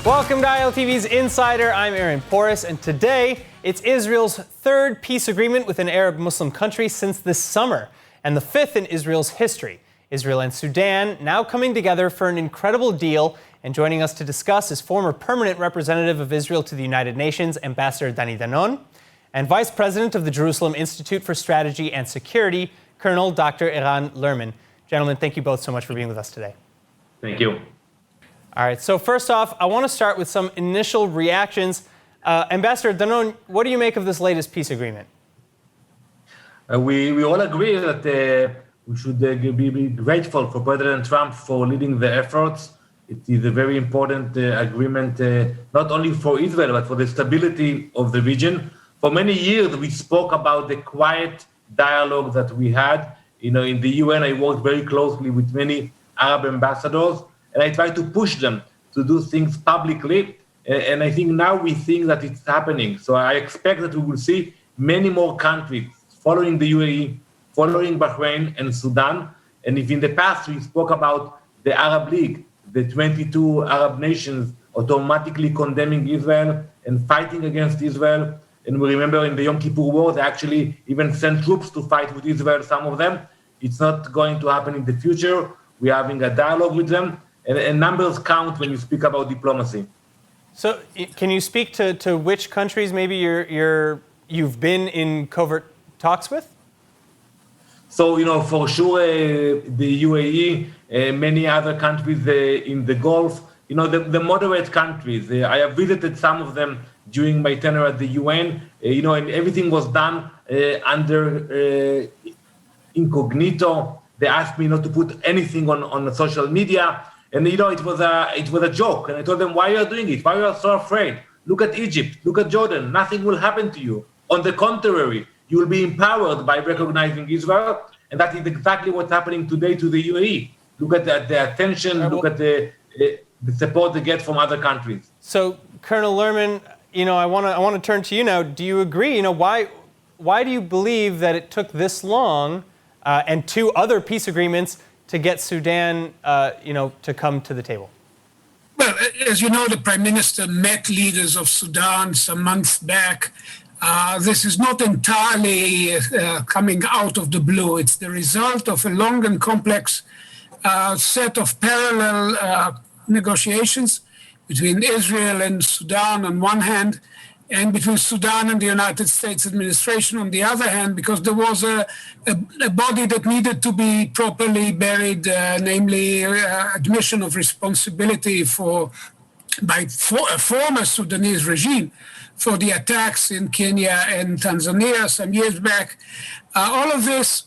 Welcome to ILTV's Insider. I'm Aaron Porras, and today it's Israel's third peace agreement with an Arab Muslim country since this summer, and the fifth in Israel's history. Israel and Sudan now coming together for an incredible deal, and joining us to discuss is former permanent representative of Israel to the United Nations, Ambassador Dani Danon, and Vice President of the Jerusalem Institute for Strategy and Security, Colonel Dr. Eran Lerman. Gentlemen, thank you both so much for being with us today. Thank you. All right, so first off, I want to start with some initial reactions. Ambassador Danon, what do you make of this latest peace agreement? We all agree that we should be grateful for President Trump for leading the efforts. It is a very important agreement, not only for Israel, but for the stability of the region. For many years, we spoke about the quiet dialogue that we had. You know, in the UN, I worked very closely with many Arab ambassadors, and I tried to push them to do things publicly. And I think now we think that it's happening. So I expect that we will see many more countries following the UAE, following Bahrain and Sudan. And if in the past we spoke about the Arab League, the 22 Arab nations automatically condemning Israel and fighting against Israel, and we remember in the Yom Kippur War, they actually even sent troops to fight with Israel, some of them. It's not going to happen in the future. We're having a dialogue with them. And numbers count when you speak about diplomacy. So can you speak to which countries maybe you've been in covert talks with? So, you know, for sure, the UAE, many other countries in the Gulf, you know, the moderate countries. I have visited some of them during my tenure at the UN, you know, and everything was done under incognito. They asked me not to put anything on social media. And, you know, it was a joke. And I told them, why are you doing it? Why are you so afraid? Look at Egypt. Look at Jordan. Nothing will happen to you. On the contrary, you will be empowered by recognizing Israel. And that is exactly what's happening today to the UAE. Look at the attention, look at the support they get from other countries. So, Colonel Lerman, you know, I want to turn to you now. Do you agree? You know, why do you believe that it took this long and two other peace agreements to get Sudan, to come to the table? Well, as you know, the Prime Minister met leaders of Sudan some months back. This is not entirely coming out of the blue. It's the result of a long and complex set of parallel negotiations between Israel and Sudan on one hand, and between Sudan and the United States administration on the other hand, because there was a body that needed to be properly buried, namely admission of responsibility by a former Sudanese regime for the attacks in Kenya and Tanzania some years back. All of this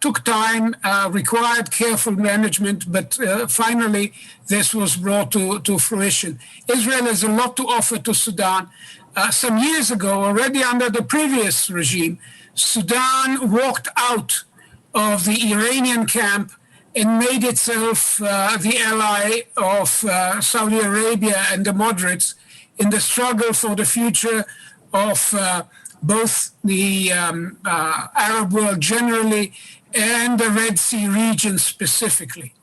took time, required careful management, but finally this was brought to fruition. Israel has a lot to offer to Sudan. Some years ago, already under the previous regime, Sudan walked out of the Iranian camp and made itself the ally of Saudi Arabia and the moderates in the struggle for the future of both the Arab world generally and the Red Sea region specifically.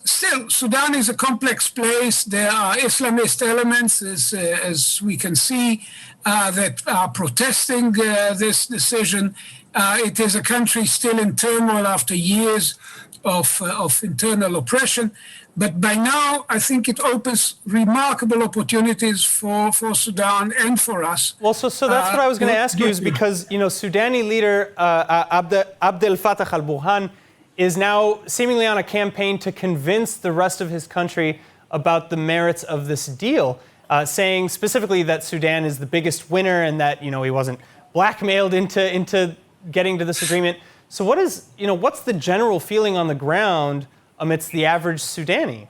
Still, Sudan is a complex place. There are Islamist elements, as we can see, that are protesting this decision. It is a country still in turmoil after years of internal oppression. But by now, I think it opens remarkable opportunities for Sudan and for us. Well, so that's what I was going to ask you, is because, you know, Sudani leader Abdel Fattah al-Burhan is now seemingly on a campaign to convince the rest of his country about the merits of this deal, saying specifically that Sudan is the biggest winner and that, you know, he wasn't blackmailed into getting to this agreement. So what's the general feeling on the ground amidst the average Sudani?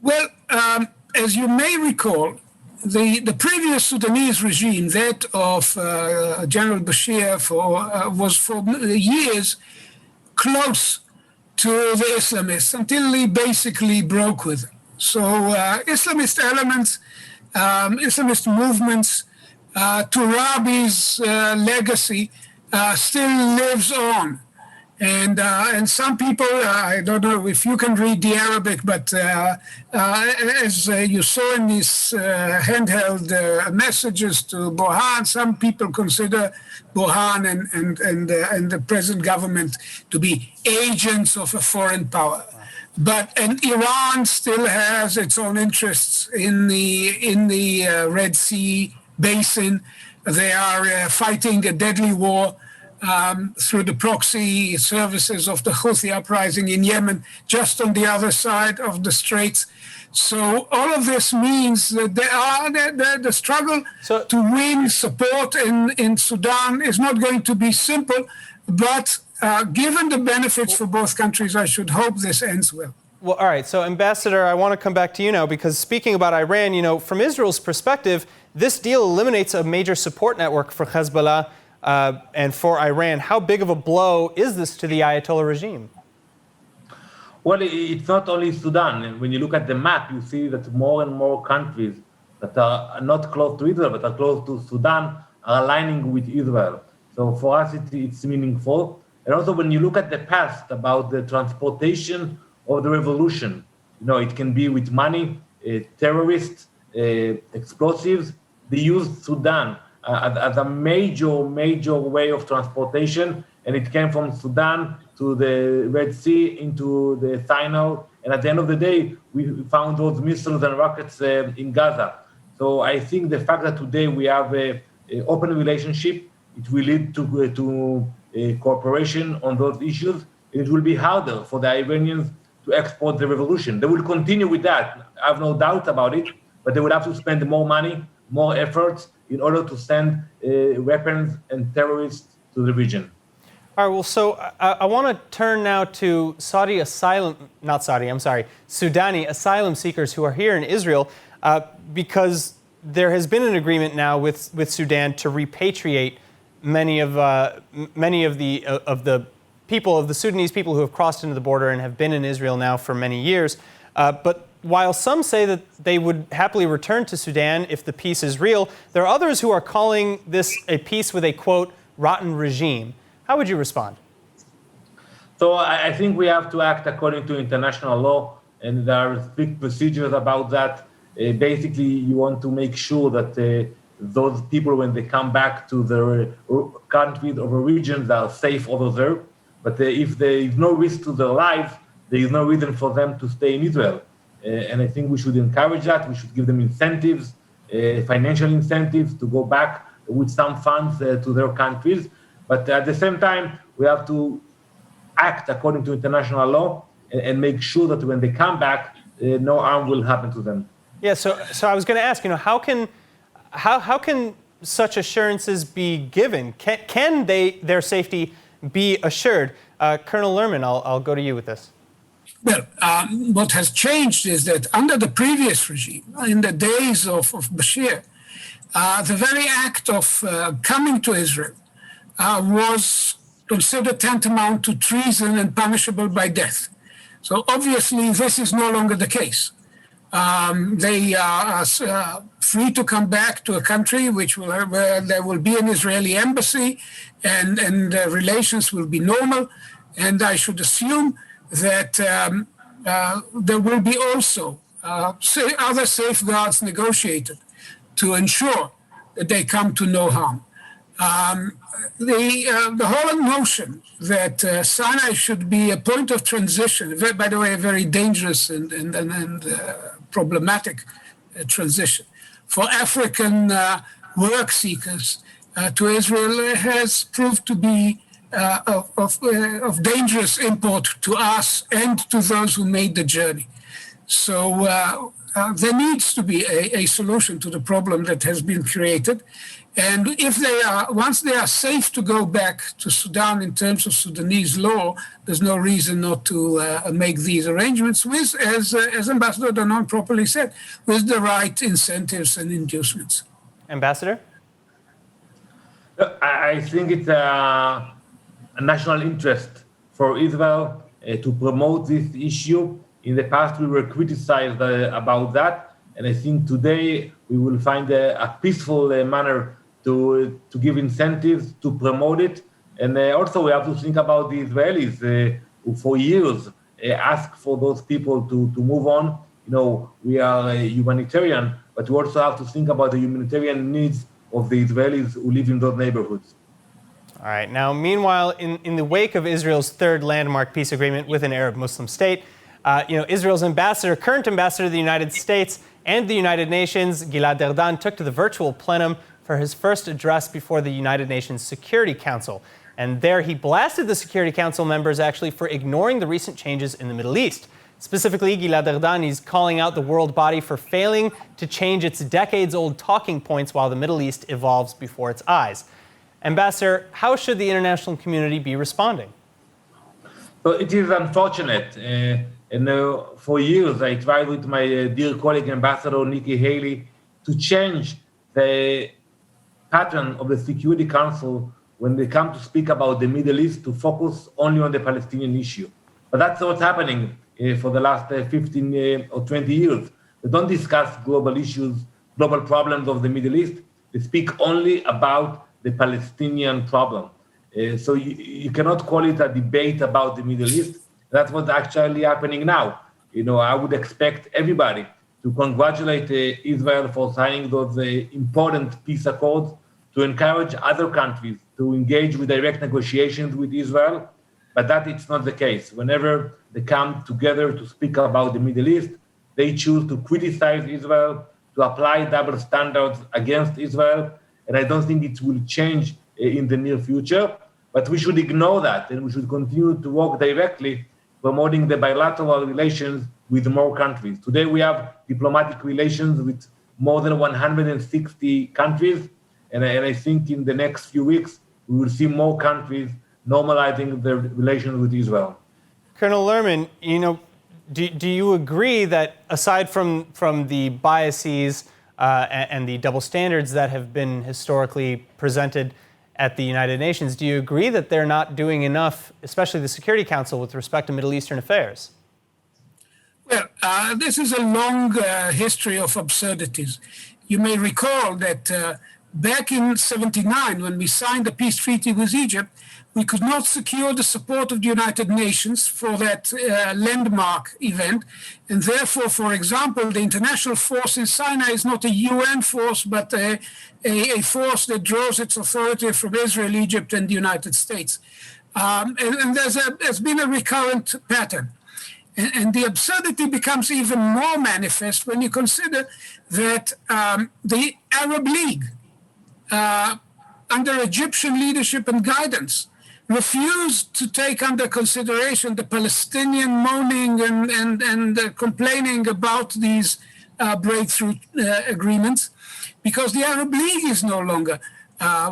Well, as you may recall, the previous Sudanese regime, that of General Bashir, was for years close to the Islamists until he basically broke with them. So Islamist elements, Islamist movements, Turabi's legacy still lives on. And some people, I don't know if you can read the Arabic, but as you saw in these handheld messages to Burhan, some people consider Burhan and the present government to be agents of a foreign power. And Iran still has its own interests in the Red Sea basin. They are fighting a deadly war through the proxy services of the Houthi uprising in Yemen, just on the other side of the straits. So all of this means that the struggle to win support in Sudan is not going to be simple, but given the benefits for both countries, I should hope this ends well. Well, all right. So, Ambassador, I want to come back to you now, because speaking about Iran, from Israel's perspective, this deal eliminates a major support network for Hezbollah and for Iran. How big of a blow is this to the Ayatollah regime? Well, it's not only Sudan. When you look at the map, you see that more and more countries that are not close to Israel, but are close to Sudan, are aligning with Israel. So for us, it's meaningful. And also, when you look at the past about the transportation of the revolution, it can be with money, terrorists, explosives. They used Sudan as a major way of transportation, and it came from Sudan to the Red Sea into the Sinai, and at the end of the day, we found those missiles and rockets in Gaza. So I think the fact that today we have an open relationship, it will lead to cooperation on those issues. It will be harder for the Iranians to export the revolution. They will continue with that, I have no doubt about it, but they will have to spend more money, more efforts in order to send weapons and terrorists to the region. All right, well, so I want to turn now to Sudani asylum seekers who are here in Israel, because there has been an agreement now with Sudan to repatriate many of the people, of the Sudanese people who have crossed into the border and have been in Israel now for many years. But while some say that they would happily return to Sudan if the peace is real, there are others who are calling this a peace with a, quote, rotten regime. How would you respond? So I think we have to act according to international law, and there are strict procedures about that. Basically, you want to make sure that those people, when they come back to their countries or regions, are safe over there. But if there is no risk to their lives, there is no reason for them to stay in Israel. And I think we should encourage that. We should give them incentives, financial incentives to go back with some funds to their countries. But at the same time, we have to act according to international law and make sure that when they come back, no harm will happen to them. Yeah, so I was going to ask, how can such assurances be given? Can their safety be assured? Colonel Lerman, I'll go to you with this. Well, what has changed is that under the previous regime, in the days of Bashir, the very act of coming to Israel was considered tantamount to treason and punishable by death. So obviously, this is no longer the case. They are free to come back to a country where there will be an Israeli embassy and relations will be normal. And I should assume that there will be also other safeguards negotiated to ensure that they come to no harm. The whole notion that Sinai should be a point of transition, by the way, a very dangerous and problematic transition for African work seekers to Israel has proved to be of dangerous import to us and to those who made the journey. So there needs to be a solution to the problem that has been created. And if once they are safe to go back to Sudan in terms of Sudanese law, there's no reason not to make these arrangements with, as Ambassador Danon properly said, with the right incentives and inducements. Ambassador? I think it's a national interest for Israel to promote this issue. In the past, we were criticized about that. And I think today we will find a peaceful manner to give incentives to promote it. And also we have to think about the Israelis who for years asked for those people to move on. We are a humanitarian, but we also have to think about the humanitarian needs of the Israelis who live in those neighborhoods. All right. Now, meanwhile, in the wake of Israel's third landmark peace agreement with an Arab Muslim state, Israel's current ambassador to the United States and the United Nations, Gilad Erdan, took to the virtual plenum for his first address before the United Nations Security Council. And there he blasted the Security Council members actually for ignoring the recent changes in the Middle East. Specifically, Gilad Erdan is calling out the world body for failing to change its decades-old talking points while the Middle East evolves before its eyes. Ambassador, how should the international community be responding? So it is unfortunate. For years, I tried with my dear colleague, Ambassador Nikki Haley, to change the pattern of the Security Council when they come to speak about the Middle East to focus only on the Palestinian issue. But that's what's happening for the last 15 or 20 years. They don't discuss global issues, global problems of the Middle East. They speak only about the Palestinian problem. So you cannot call it a debate about the Middle East. That's what's actually happening now. I would expect everybody to congratulate Israel for signing those important peace accords, to encourage other countries to engage with direct negotiations with Israel, but that it's not the case. Whenever they come together to speak about the Middle East, they choose to criticize Israel, to apply double standards against Israel, and I don't think it will change in the near future, but we should ignore that, and we should continue to work directly promoting the bilateral relations with more countries. Today we have diplomatic relations with more than 160 countries, and I think in the next few weeks, we will see more countries normalizing their relations with Israel. Colonel Lerman, do you agree that aside from the biases and the double standards that have been historically presented at the United Nations, do you agree that they're not doing enough, especially the Security Council, with respect to Middle Eastern affairs? Well, this is a long history of absurdities. You may recall that back in 1979, when we signed the peace treaty with Egypt, we could not secure the support of the United Nations for that landmark event. And therefore, for example, the international force in Sinai is not a UN force, but a force that draws its authority from Israel, Egypt, and the United States. And there's been a recurrent pattern. And the absurdity becomes even more manifest when you consider that the Arab League, under Egyptian leadership and guidance, refused to take under consideration the Palestinian moaning and complaining about these breakthrough agreements, because the Arab League is no longer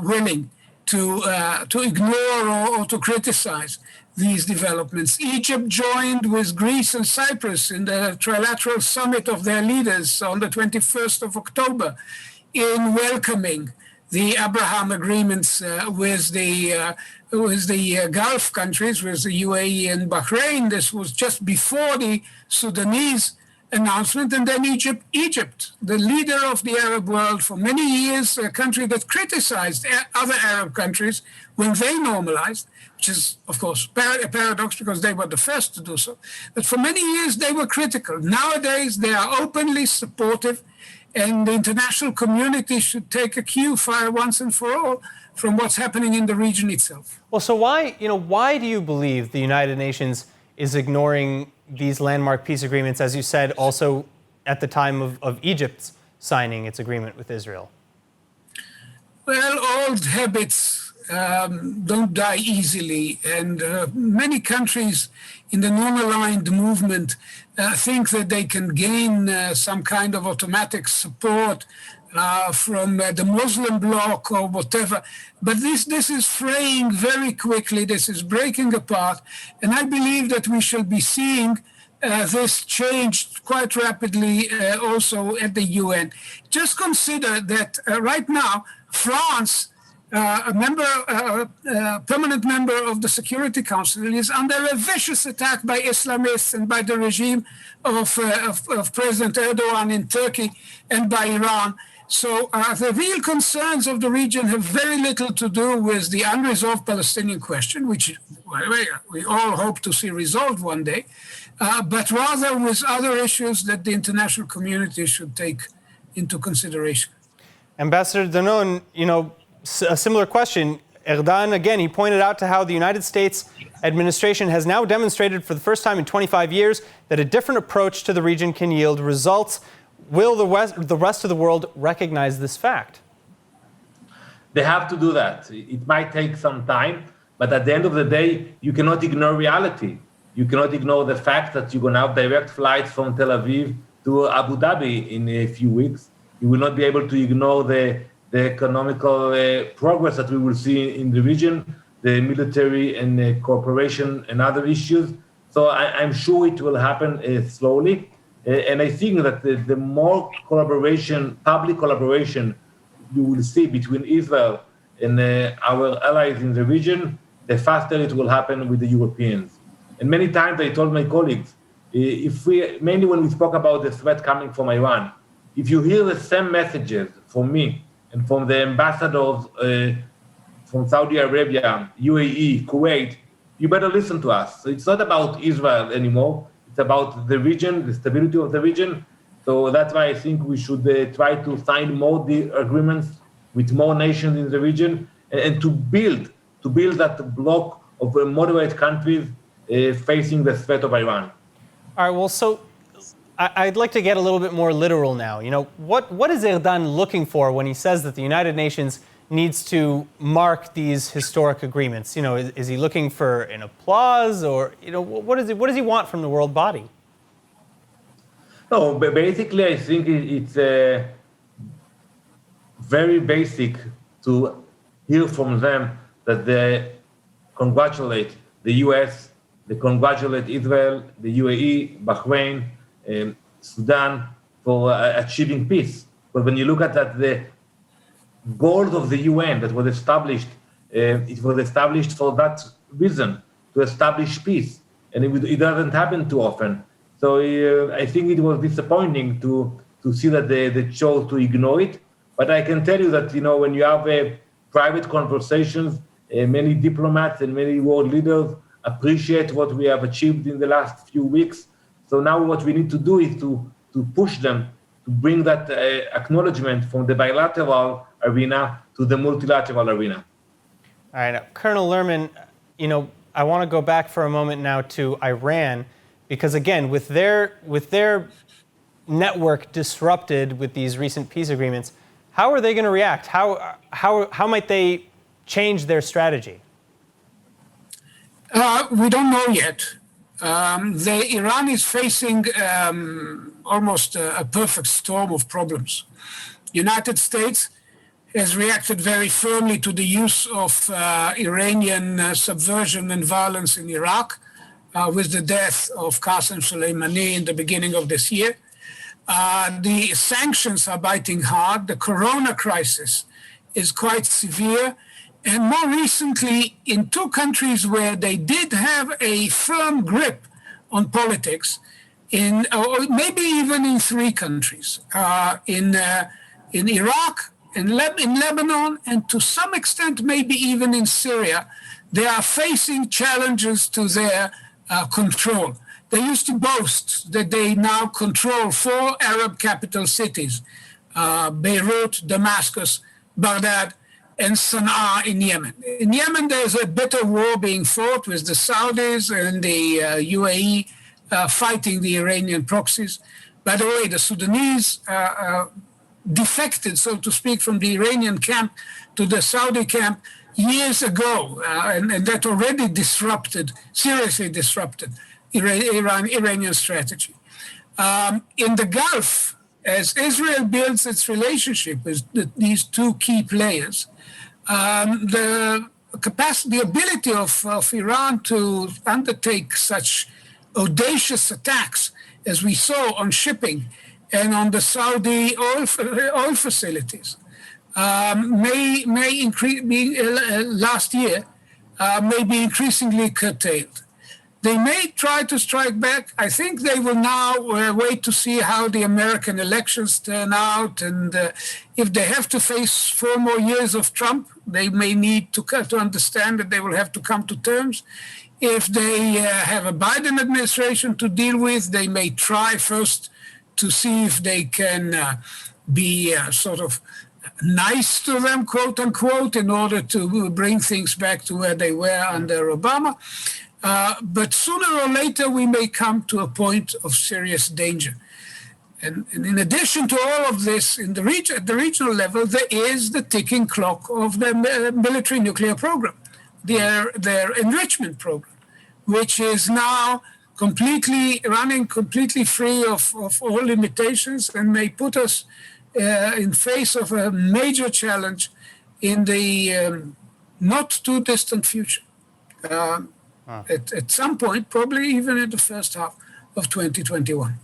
willing to ignore or to criticize these developments. Egypt joined with Greece and Cyprus in the trilateral summit of their leaders on the 21st of October in welcoming the Abraham agreements with the Gulf countries, with the UAE and Bahrain. This was just before the Sudanese announcement. And then Egypt, the leader of the Arab world for many years, a country that criticized other Arab countries when they normalized, which is, of course, a paradox because they were the first to do so. But for many years, they were critical. Nowadays, they are openly supportive, and the international community should take a cue once and for all from what's happening in the region itself. Well, so why do you believe the United Nations is ignoring these landmark peace agreements, as you said, also at the time of Egypt's signing its agreement with Israel? Well, old habits don't die easily, and many countries in the non-aligned movement think that they can gain some kind of automatic support from the Muslim bloc or whatever. But this is fraying very quickly. This is breaking apart. And I believe that we shall be seeing this changed quite rapidly also at the UN. Just consider that right now, France, permanent member of the Security Council, is under a vicious attack by Islamists and by the regime of President Erdogan in Turkey and by Iran. So the real concerns of the region have very little to do with the unresolved Palestinian question, which we all hope to see resolved one day, but rather with other issues that the international community should take into consideration. Ambassador Danon, a similar question. Erdogan, again, he pointed out to how the United States administration has now demonstrated for the first time in 25 years that a different approach to the region can yield results. Will the rest of the world recognize this fact? They have to do that. It might take some time, but at the end of the day, you cannot ignore reality. You cannot ignore the fact that you're going to have direct flights from Tel Aviv to Abu Dhabi in a few weeks. You will not be able to ignore the economical progress that we will see in the region, the military and cooperation and other issues. So I'm sure it will happen slowly. And I think that the more collaboration, public collaboration, you will see between Israel and our allies in the region, the faster it will happen with the Europeans. And many times I told my colleagues, mainly when we spoke about the threat coming from Iran, if you hear the same messages from me and from the ambassadors from Saudi Arabia, UAE, Kuwait, you better listen to us. So it's not about Israel anymore. It's about the region, the stability of the region. So that's why I think we should try to sign more agreements with more nations in the region and to build that block of moderate countries facing the threat of Iran. All right, well, so I'd like to get a little bit more literal now. What is Erdogan looking for when he says that the United Nations needs to mark these historic agreements? Is he looking for an applause, or what does he want from the world body? No, but basically, I think it's very basic to hear from them that they congratulate the US, they congratulate Israel, the UAE, Bahrain, Sudan for achieving peace. But when you look at that, the goals of the UN that was established, it was established for that reason, to establish peace. And it doesn't happen too often. So I think it was disappointing to see that they chose to ignore it. But I can tell you that, when you have private conversations, many diplomats and many world leaders appreciate what we have achieved in the last few weeks. So now what we need to do is to push them to bring that acknowledgement from the bilateral arena to the multilateral arena. All right, now, Colonel Lerman, I want to go back for a moment now to Iran, because again, with their network disrupted with these recent peace agreements, how are they going to react? How might they change their strategy? We don't know yet. Iran is facing almost a perfect storm of problems. United States has reacted very firmly to the use of Iranian subversion and violence in Iraq with the death of Qasem Soleimani in the beginning of this year. The sanctions are biting hard. The corona crisis is quite severe. And more recently, in two countries where they did have a firm grip on politics, or maybe even in three countries, in Iraq, in Lebanon, and to some extent maybe even in Syria, they are facing challenges to their control. They used to boast that they now control 4 Arab capital cities, Beirut, Damascus, Baghdad, and Sana'a in Yemen. In Yemen, there's a bitter war being fought with the Saudis and the UAE fighting the Iranian proxies. By the way, the Sudanese defected, so to speak, from the Iranian camp to the Saudi camp years ago, and that already seriously disrupted Iranian strategy. In the Gulf, as Israel builds its relationship with these two key players, the ability of Iran to undertake such audacious attacks as we saw on shipping and on the Saudi oil facilities last year may be increasingly curtailed. They may try to strike back. I think they will now wait to see how the American elections turn out. And if they have to face 4 more years of Trump, they may need to understand that they will have to come to terms. If they have a Biden administration to deal with, they may try first to see if they can be sort of nice to them, quote unquote, in order to bring things back to where they were under Obama. But sooner or later, we may come to a point of serious danger. And in addition to all of this, at the regional level, there is the ticking clock of the military nuclear program, their enrichment program, which is now running completely free of all limitations and may put us in face of a major challenge in the not too distant future. At some point, probably even in the first half of 2021.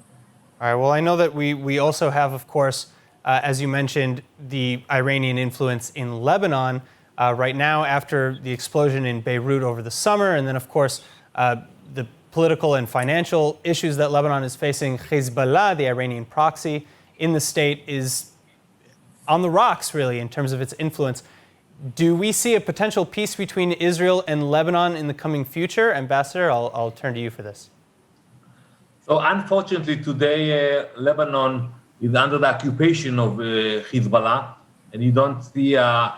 All right, well, I know that we also have, of course, as you mentioned, the Iranian influence in Lebanon right now after the explosion in Beirut over the summer, and then, of course, the political and financial issues that Lebanon is facing. Hezbollah, the Iranian proxy in the state, is on the rocks, really, in terms of its influence. Do we see a potential peace between Israel and Lebanon in the coming future? Ambassador, I'll turn to you for this. So unfortunately, today, Lebanon is under the occupation of Hezbollah, and you don't see an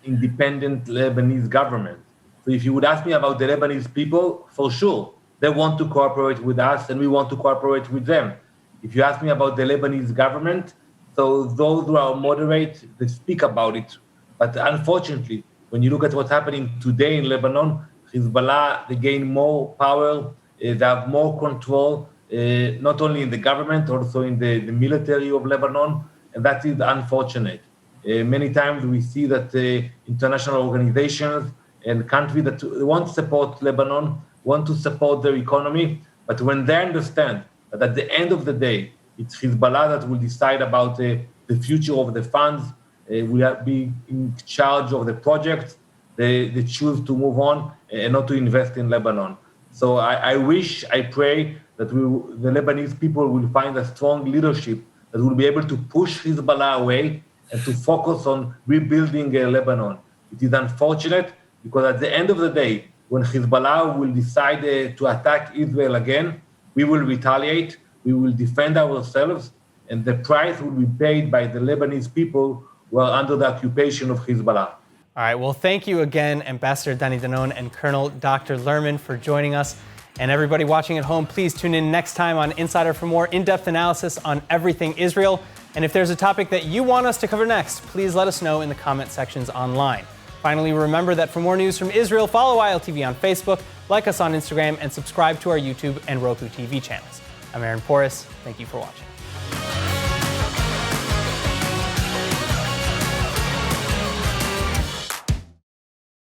independent Lebanese government. So if you would ask me about the Lebanese people, for sure, they want to cooperate with us, and we want to cooperate with them. If you ask me about the Lebanese government, so those who are moderate, they speak about it. But unfortunately, when you look at what's happening today in Lebanon, Hezbollah, they gain more power, they have more control, not only in the government, also in the military of Lebanon, and that is unfortunate. Many times we see that international organizations and countries that want to support Lebanon, want to support their economy, but when they understand that at the end of the day, it's Hezbollah that will decide about the future of the funds, will be in charge of the project, they choose to move on and not to invest in Lebanon. So I wish, I pray that the Lebanese people will find a strong leadership that will be able to push Hezbollah away and to focus on rebuilding Lebanon. It is unfortunate because at the end of the day, when Hezbollah will decide to attack Israel again, we will retaliate, we will defend ourselves, and the price will be paid by the Lebanese people who are under the occupation of Hezbollah. All right, well, thank you again, Ambassador Dani Danon and Colonel Dr. Lerman, for joining us. And everybody watching at home, please tune in next time on Insider for more in-depth analysis on everything Israel. And if there's a topic that you want us to cover next, please let us know in the comment sections online. Finally, remember that for more news from Israel, follow ILTV on Facebook, like us on Instagram, and subscribe to our YouTube and Roku TV channels. I'm Aaron Porras. Thank you for watching.